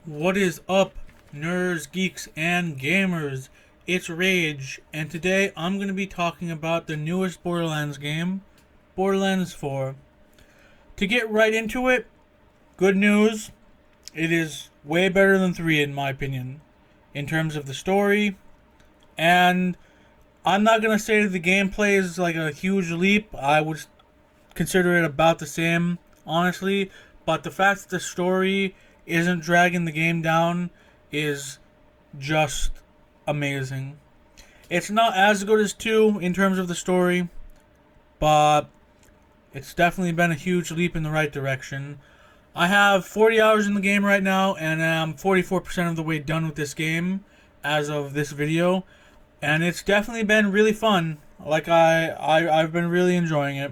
What is up, nerds, geeks, and gamers? It's Rage, and today I'm going to be talking about the newest Borderlands game, Borderlands 4. To get right into it, good news, it is way better than 3 in my opinion, in terms of the story, and I'm not going to say the gameplay is like a huge leap. I would consider it about the same, honestly, but the fact that the story isn't dragging the game down is just amazing. It's not as good as 2 in terms of the story, but it's definitely been a huge leap in the right direction. I have 40 hours in the game right now, and I'm 44% of the way done with this game as of this video, and it's definitely been really fun. I've been really enjoying it.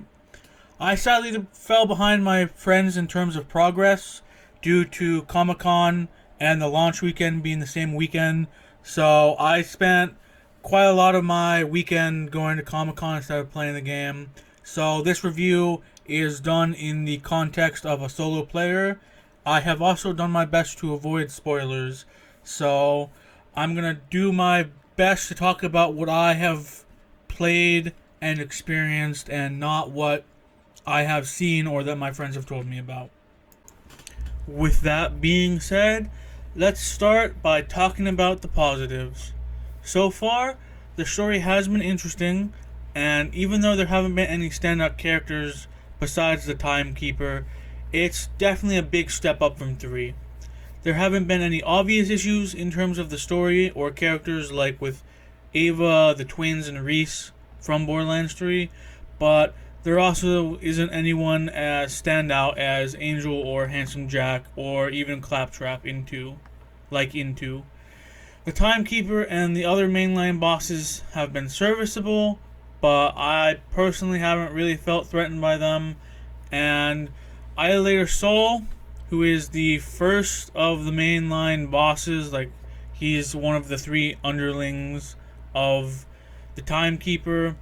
I sadly fell behind my friends in terms of progress due to Comic-Con and the launch weekend being the same weekend. So I spent quite a lot of my weekend going to Comic-Con instead of playing the game. So this review is done in the context of a solo player. I have also done my best to avoid spoilers. So I'm going to do my best to talk about what I have played and experienced and not what I have seen or that my friends have told me about. With that being said, let's start by talking about the positives. So far, the story has been interesting, and even though there haven't been any standout characters besides the Timekeeper, it's definitely a big step up from 3. There haven't been any obvious issues in terms of the story or characters like with Ava, the twins, and Reese from Borderlands 3, but there also isn't anyone as standout as Angel or Handsome Jack or even Claptrap in 2. The Timekeeper and the other mainline bosses have been serviceable, but I personally haven't really felt threatened by them. And Annihilator Soul, who is the first of the mainline bosses, he's one of the 3 underlings of the Timekeeper,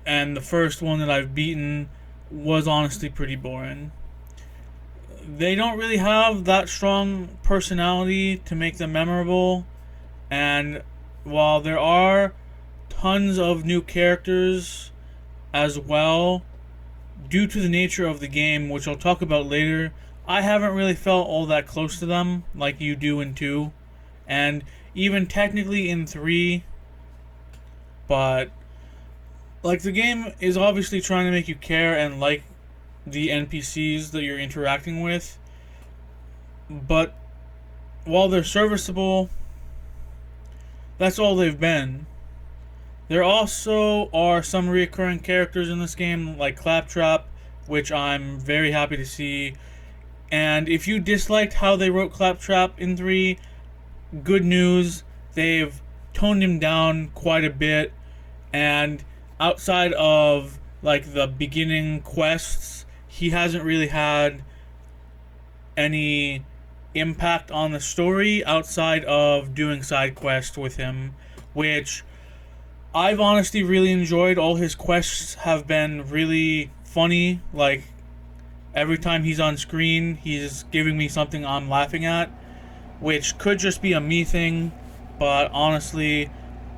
and the first one that I've beaten was honestly pretty boring. They don't really have that strong personality to make them memorable, and while there are tons of new characters as well, due to the nature of the game, which I'll talk about later, I haven't really felt all that close to them like you do in 2, and even technically in 3, but the game is obviously trying to make you care and like the NPCs that you're interacting with, but while they're serviceable, that's all they've been. There also are some reoccurring characters in this game, like Claptrap, which I'm very happy to see. And if you disliked how they wrote Claptrap in 3, good news, they've toned him down quite a bit, and outside of the beginning quests, he hasn't really had any impact on the story outside of doing side quests with him, which I've honestly really enjoyed. All his quests have been really funny. Every time he's on screen, he's giving me something I'm laughing at, which could just be a me thing, but honestly,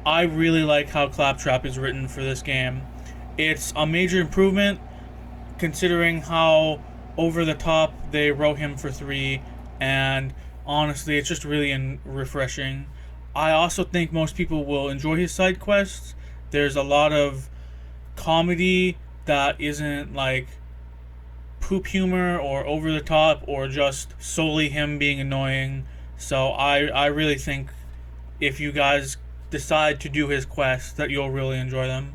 I really like how Claptrap is written for this game. It's a major improvement considering how over the top they wrote him for 3, and honestly, it's just really refreshing. I also think most people will enjoy his side quests. There's a lot of comedy that isn't poop humor or over the top or just solely him being annoying. So I really think if you guys decide to do his quests that you'll really enjoy them.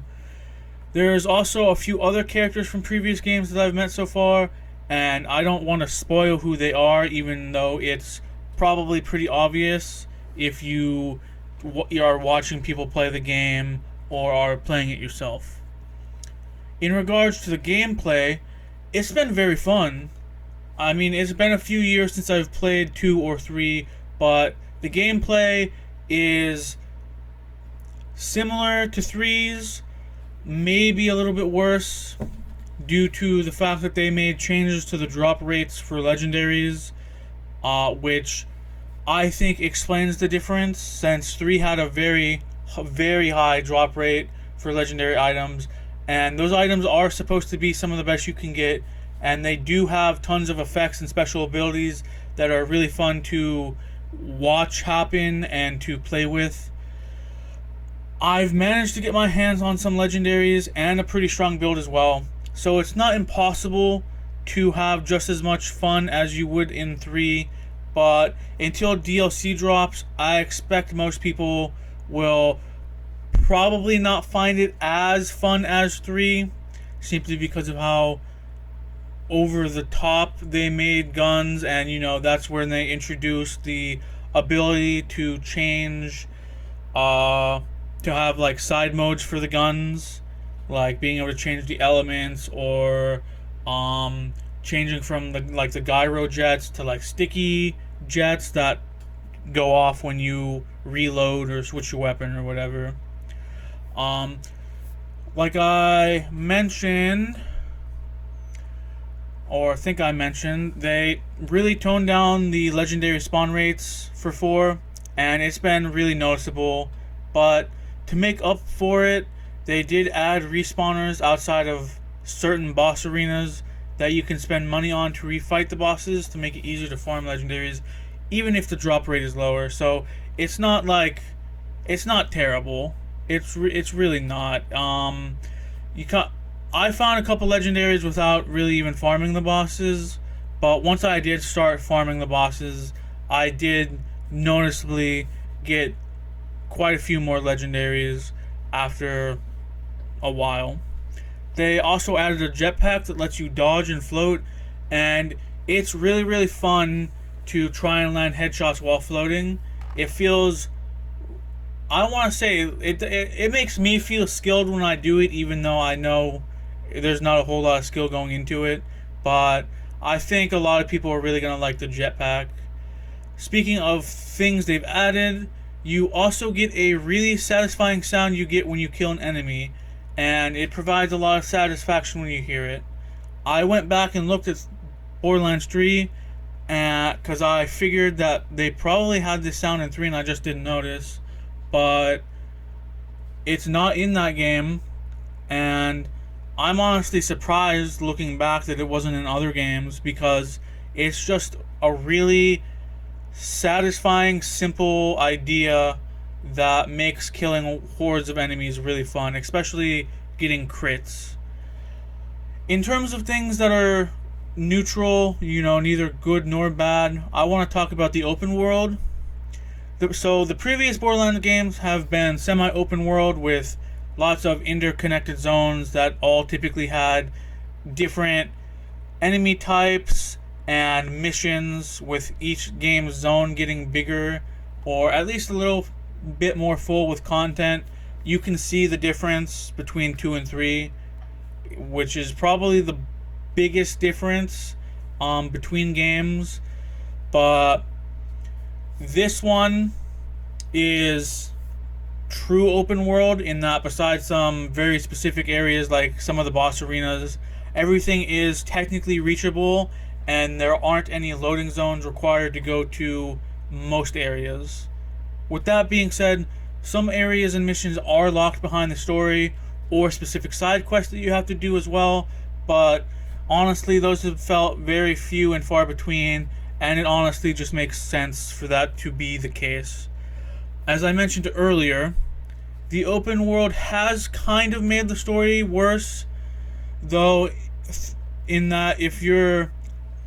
There's also a few other characters from previous games that I've met so far, and I don't want to spoil who they are, even though it's probably pretty obvious if you are watching people play the game or are playing it yourself. In regards to the gameplay, it's been very fun. I mean, it's been a few years since I've played 2 or 3, but the gameplay is similar to 3's, maybe a little bit worse due to the fact that they made changes to the drop rates for legendaries, which I think explains the difference, since 3 had a very high drop rate for legendary items, and those items are supposed to be some of the best you can get, and they do have tons of effects and special abilities that are really fun to watch happen and to play with. I've managed to get my hands on some legendaries and a pretty strong build as well, so it's not impossible to have just as much fun as you would in 3, but until DLC drops, I expect most people will probably not find it as fun as 3, simply because of how over the top they made guns, and that's when they introduced the ability to change, to have like side modes for the guns, like being able to change the elements, or changing from the gyro jets to like sticky jets that go off when you reload or switch your weapon or whatever. Like I mentioned, or I think I mentioned, they really toned down the legendary spawn rates for 4, and it's been really noticeable. But to make up for it, they did add respawners outside of certain boss arenas that you can spend money on to refight the bosses to make it easier to farm legendaries, even if the drop rate is lower. So it's not terrible. It's really not. I found a couple legendaries without really even farming the bosses, but once I did start farming the bosses, I did noticeably get quite a few more legendaries after a while. They also added a jetpack that lets you dodge and float, and it's really fun to try and land headshots while floating. It feels, I want to say, it makes me feel skilled when I do it, even though I know there's not a whole lot of skill going into it. But I think a lot of people are really going to like the jetpack. Speaking of things they've added, you also get a really satisfying sound you get when you kill an enemy, and it provides a lot of satisfaction when you hear it. I went back and looked at Borderlands 3, because I figured that they probably had this sound in 3 and I just didn't notice, but it's not in that game, and I'm honestly surprised looking back that it wasn't in other games, because it's just a really satisfying, simple idea that makes killing hordes of enemies really fun, especially getting crits. In terms of things that are neutral, neither good nor bad, I want to talk about the open world. So the previous Borderlands games have been semi-open world with lots of interconnected zones that all typically had different enemy types and missions, with each game's zone getting bigger, or at least a little bit more full with content. You can see the difference between 2 and 3, which is probably the biggest difference between games. But this one is true open world in that, besides some very specific areas like some of the boss arenas, everything is technically reachable, and there aren't any loading zones required to go to most areas. With that being said, some areas and missions are locked behind the story or specific side quests that you have to do as well, but honestly those have felt very few and far between, and it honestly just makes sense for that to be the case. As I mentioned earlier, the open world has kind of made the story worse, though, in that if you're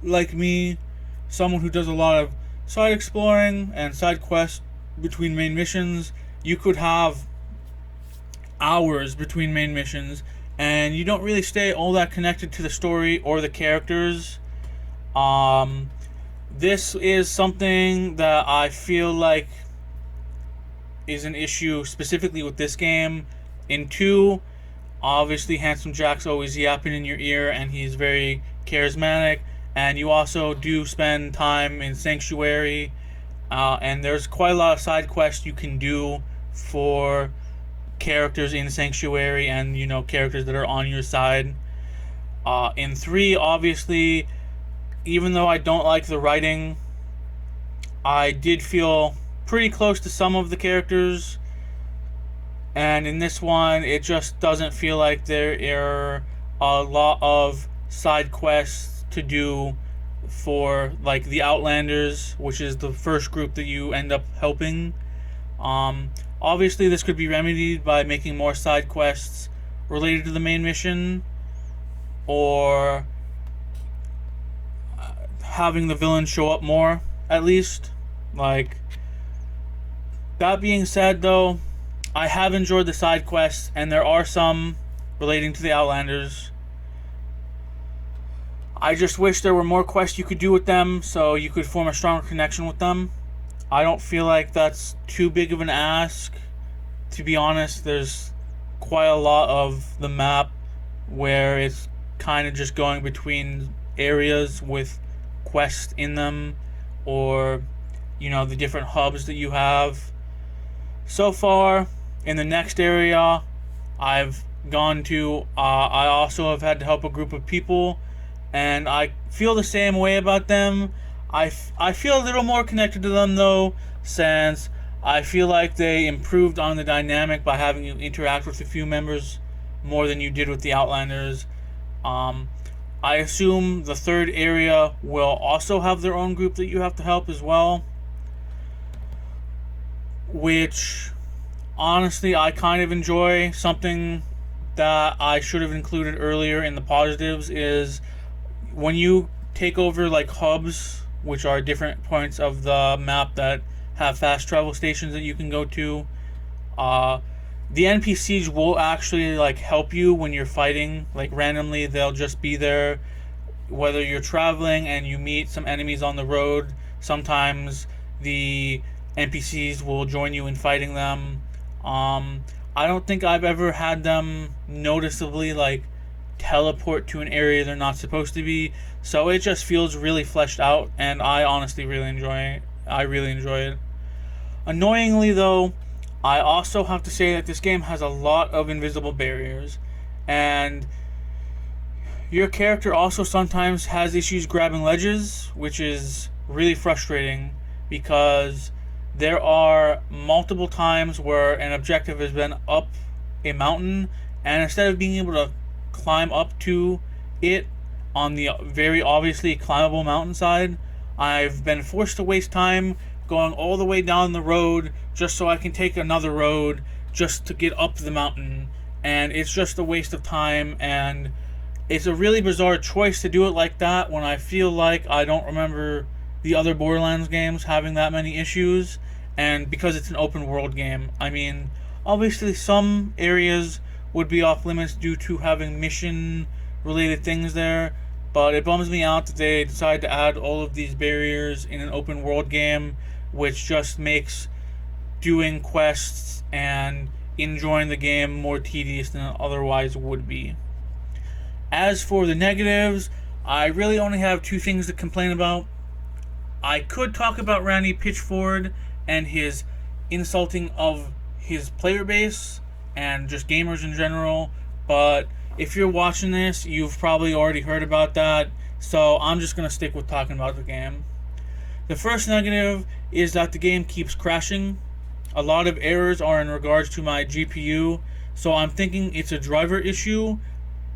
like me, someone who does a lot of side exploring and side quests between main missions, you could have hours between main missions and you don't really stay all that connected to the story or the characters. This is something that I feel like is an issue specifically with this game. In 2, obviously Handsome Jack's always yapping in your ear and he's very charismatic, and you also do spend time in Sanctuary, and there's quite a lot of side quests you can do for characters in Sanctuary and characters that are on your side. In 3, obviously, even though I don't like the writing I did feel pretty close to some of the characters, and in this one, it just doesn't feel like there are a lot of side quests to do for like the Outlanders, which is the first group that you end up helping. Obviously, this could be remedied by making more side quests related to the main mission, or having the villain show up more, at least. Like, that being said, though, I have enjoyed the side quests, and there are some relating to the Outlanders. I just wish there were more quests you could do with them so you could form a stronger connection with them. I don't feel like that's too big of an ask. To be honest, there's quite a lot of the map where it's kind of just going between areas with quests in them, or, you know, the different hubs that you have. So far, in the next area I've gone to, I also have had to help a group of people, and I feel the same way about them. I feel a little more connected to them, though, since I feel like they improved on the dynamic by having you interact with a few members more than you did with the Outlanders. I assume the third area will also have their own group that you have to help as well, which honestly I kind of enjoy. Something that I should have included earlier in the positives is when you take over like hubs, which are different points of the map that have fast travel stations that you can go to, the NPCs will actually like help you when you're fighting. Like randomly they'll just be there, whether you're traveling and you meet some enemies on the road. Sometimes the NPCs will join you in fighting them. I don't think I've ever had them noticeably like teleport to an area they're not supposed to be, so it just feels really fleshed out, and I honestly really enjoy it. I really enjoy it. Annoyingly, though, I also have to say that this game has a lot of invisible barriers, and your character also sometimes has issues grabbing ledges, which is really frustrating because there are multiple times where an objective has been up a mountain, and instead of being able to climb up to it on the very obviously climbable mountainside, I've been forced to waste time going all the way down the road just so I can take another road just to get up the mountain, and it's just a waste of time, and it's a really bizarre choice to do it like that when I feel like I don't remember the other Borderlands games having that many issues. And because it's an open world game, I mean, obviously some areas would be off limits due to having mission related things there, but it bums me out that they decide to add all of these barriers in an open world game, which just makes doing quests and enjoying the game more tedious than it otherwise would be. As for the negatives, I really only have two things to complain about. I could talk about Randy Pitchford and his insulting of his player base and just gamers in general, but if you're watching this, you've probably already heard about that, so I'm just going to stick with talking about the game. The first negative is that the game keeps crashing. A lot of errors are in regards to my GPU, so I'm thinking it's a driver issue,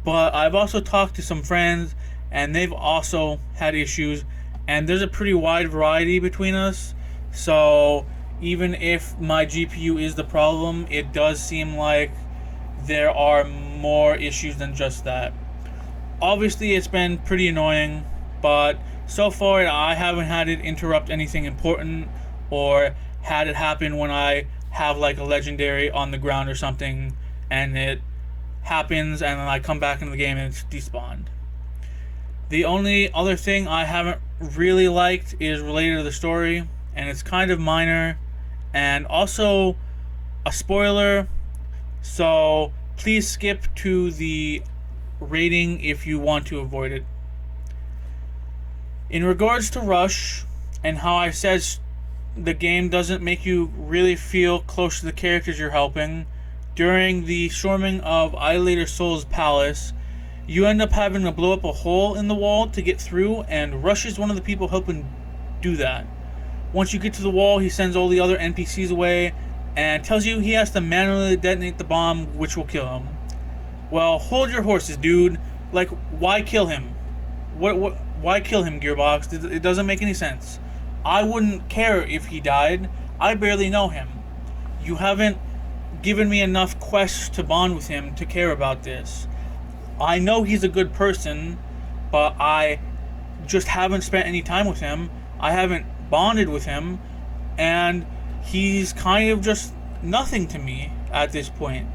but I've also talked to some friends and they've also had issues, and there's a pretty wide variety between us. So even if my GPU is the problem, it does seem like there are more issues than just that. Obviously, it's been pretty annoying, but so far I haven't had it interrupt anything important or had it happen when I have like a legendary on the ground or something and it happens and then I come back into the game and it's despawned. The only other thing I haven't really liked is related to the story, and it's kind of minor and also a spoiler, so please skip to the rating if you want to avoid it. In regards to Rush and how I said the game doesn't make you really feel close to the characters you're helping, during the storming of Idolator Soul's palace, you end up having to blow up a hole in the wall to get through, and Rush is one of the people helping do that. Once you get to the wall, he sends all the other NPCs away and tells you he has to manually detonate the bomb, which will kill him. Well, hold your horses, dude. Like, why kill him? Why kill him, Gearbox? It doesn't make any sense. I wouldn't care if he died. I barely know him. You haven't given me enough quests to bond with him to care about this. I know he's a good person, but I just haven't spent any time with him. I haven't bonded with him, and he's kind of just nothing to me at this point.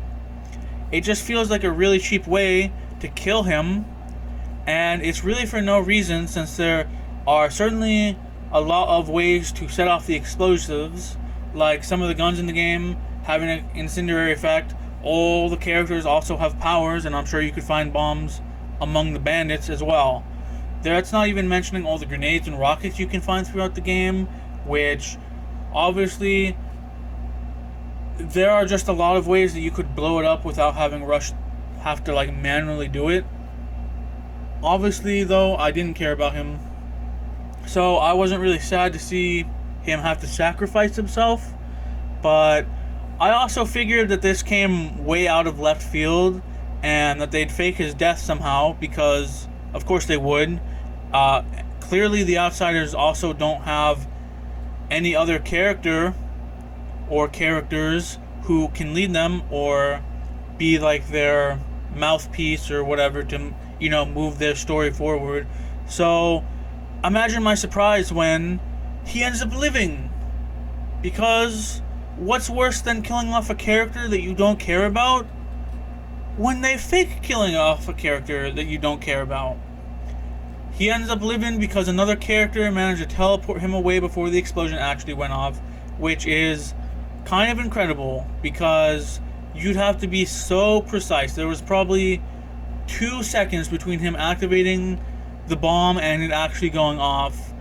It just feels like a really cheap way to kill him, and it's really for no reason, since there are certainly a lot of ways to set off the explosives, like some of the guns in the game having an incendiary effect. All the characters also have powers, and I'm sure you could find bombs among the bandits as well. That's not even mentioning all the grenades and rockets you can find throughout the game, which obviously there are just a lot of ways that you could blow it up without have to like manually do it. Obviously though, I didn't care about him, so I wasn't really sad to see him have to sacrifice himself, but I also figured that this came way out of left field and that they'd fake his death somehow, because of course they would. Clearly the Outsiders also don't have any other character or characters who can lead them or be like their mouthpiece or whatever to, move their story forward. So imagine my surprise when he ends up living, because what's worse than killing off a character that you don't care about? When they fake killing off a character that you don't care about. He ends up living because another character managed to teleport him away before the explosion actually went off, which is kind of incredible because you'd have to be so precise. There was probably 2 seconds between him activating the bomb and it actually going off,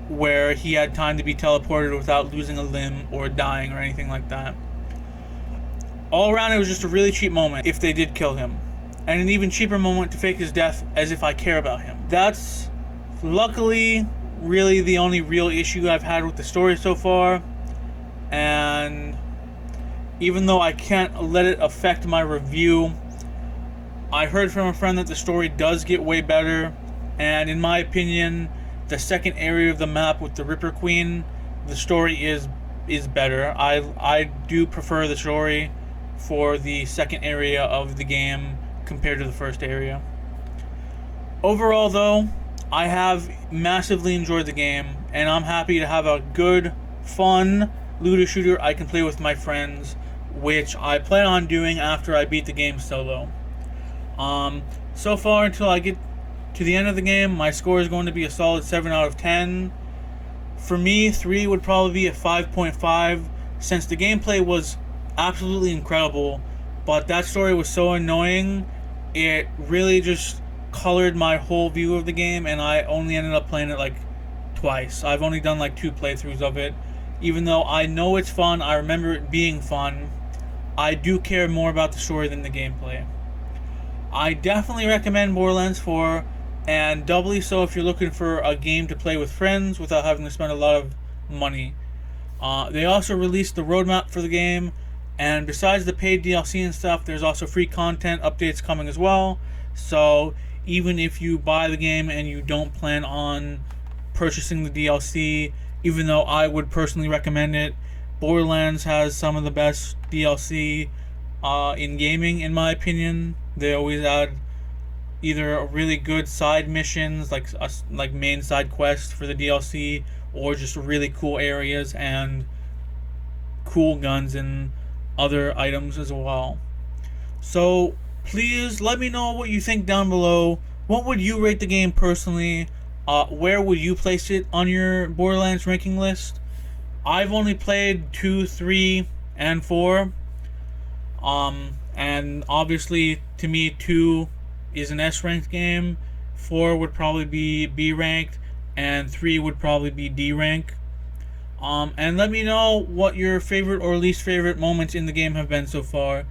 where he had time to be teleported without losing a limb or dying or anything like that. All around, it was just a really cheap moment if they did kill him, and an even cheaper moment to fake his death as if I care about him. That's luckily really the only real issue I've had with the story so far, and even though I can't let it affect my review, I heard from a friend that the story does get way better, and in my opinion, the second area of the map with the Ripper Queen, the story is better. I do prefer the story for the second area of the game compared to the first area. Overall though, I have massively enjoyed the game, and I'm happy to have a good, fun looter shooter I can play with my friends, which I plan on doing after I beat the game solo. So far, until I get to the end of the game, my score is going to be a solid 7 out of 10. For me, 3 would probably be a 5.5, since the gameplay was absolutely incredible, but that story was so annoying, it really just colored my whole view of the game, and I only ended up playing it like twice. I've only done like 2 playthroughs of it. Even though I know it's fun, I remember it being fun, I do care more about the story than the gameplay. I definitely recommend Borderlands 4, and doubly so if you're looking for a game to play with friends without having to spend a lot of money. They also released the roadmap for the game, and besides the paid DLC and stuff, there's also free content updates coming as well. So even if you buy the game and you don't plan on purchasing the DLC, even though I would personally recommend it, Borderlands has some of the best DLC in gaming, in my opinion. They always add either really good side missions, like main side quests for the DLC, or just really cool areas and cool guns and other items as well. So please let me know what you think down below. What would you rate the game personally? Where would you place it on your Borderlands ranking list? I've only played 2, 3, and 4. And obviously, to me, 2 is an S-ranked game, 4 would probably be B-ranked, and 3 would probably be D-rank. And let me know what your favorite or least favorite moments in the game have been so far.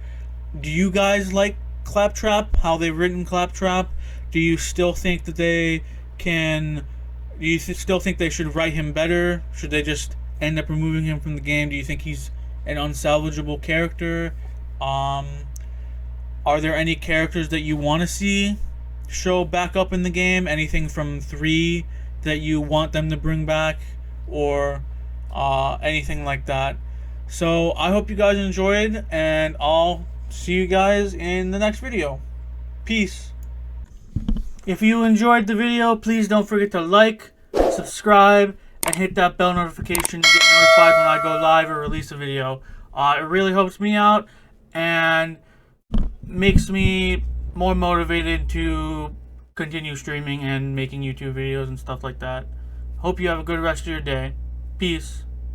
Do you guys like Claptrap? How they've written Claptrap? Do you still think that they can Do you still think they should write him better? Should they just end up removing him from the game? Do you think he's an unsalvageable character? Are there any characters that you want to see show back up in the game? Anything from 3 that you want them to bring back? Or anything like that? So I hope you guys enjoyed, and I'll see you guys in the next video. Peace. If you enjoyed the video, please don't forget to like, subscribe, and hit that bell notification to get notified when I go live or release a video. It really helps me out and makes me more motivated to continue streaming and making YouTube videos and stuff like that. Hope you have a good rest of your day. Peace.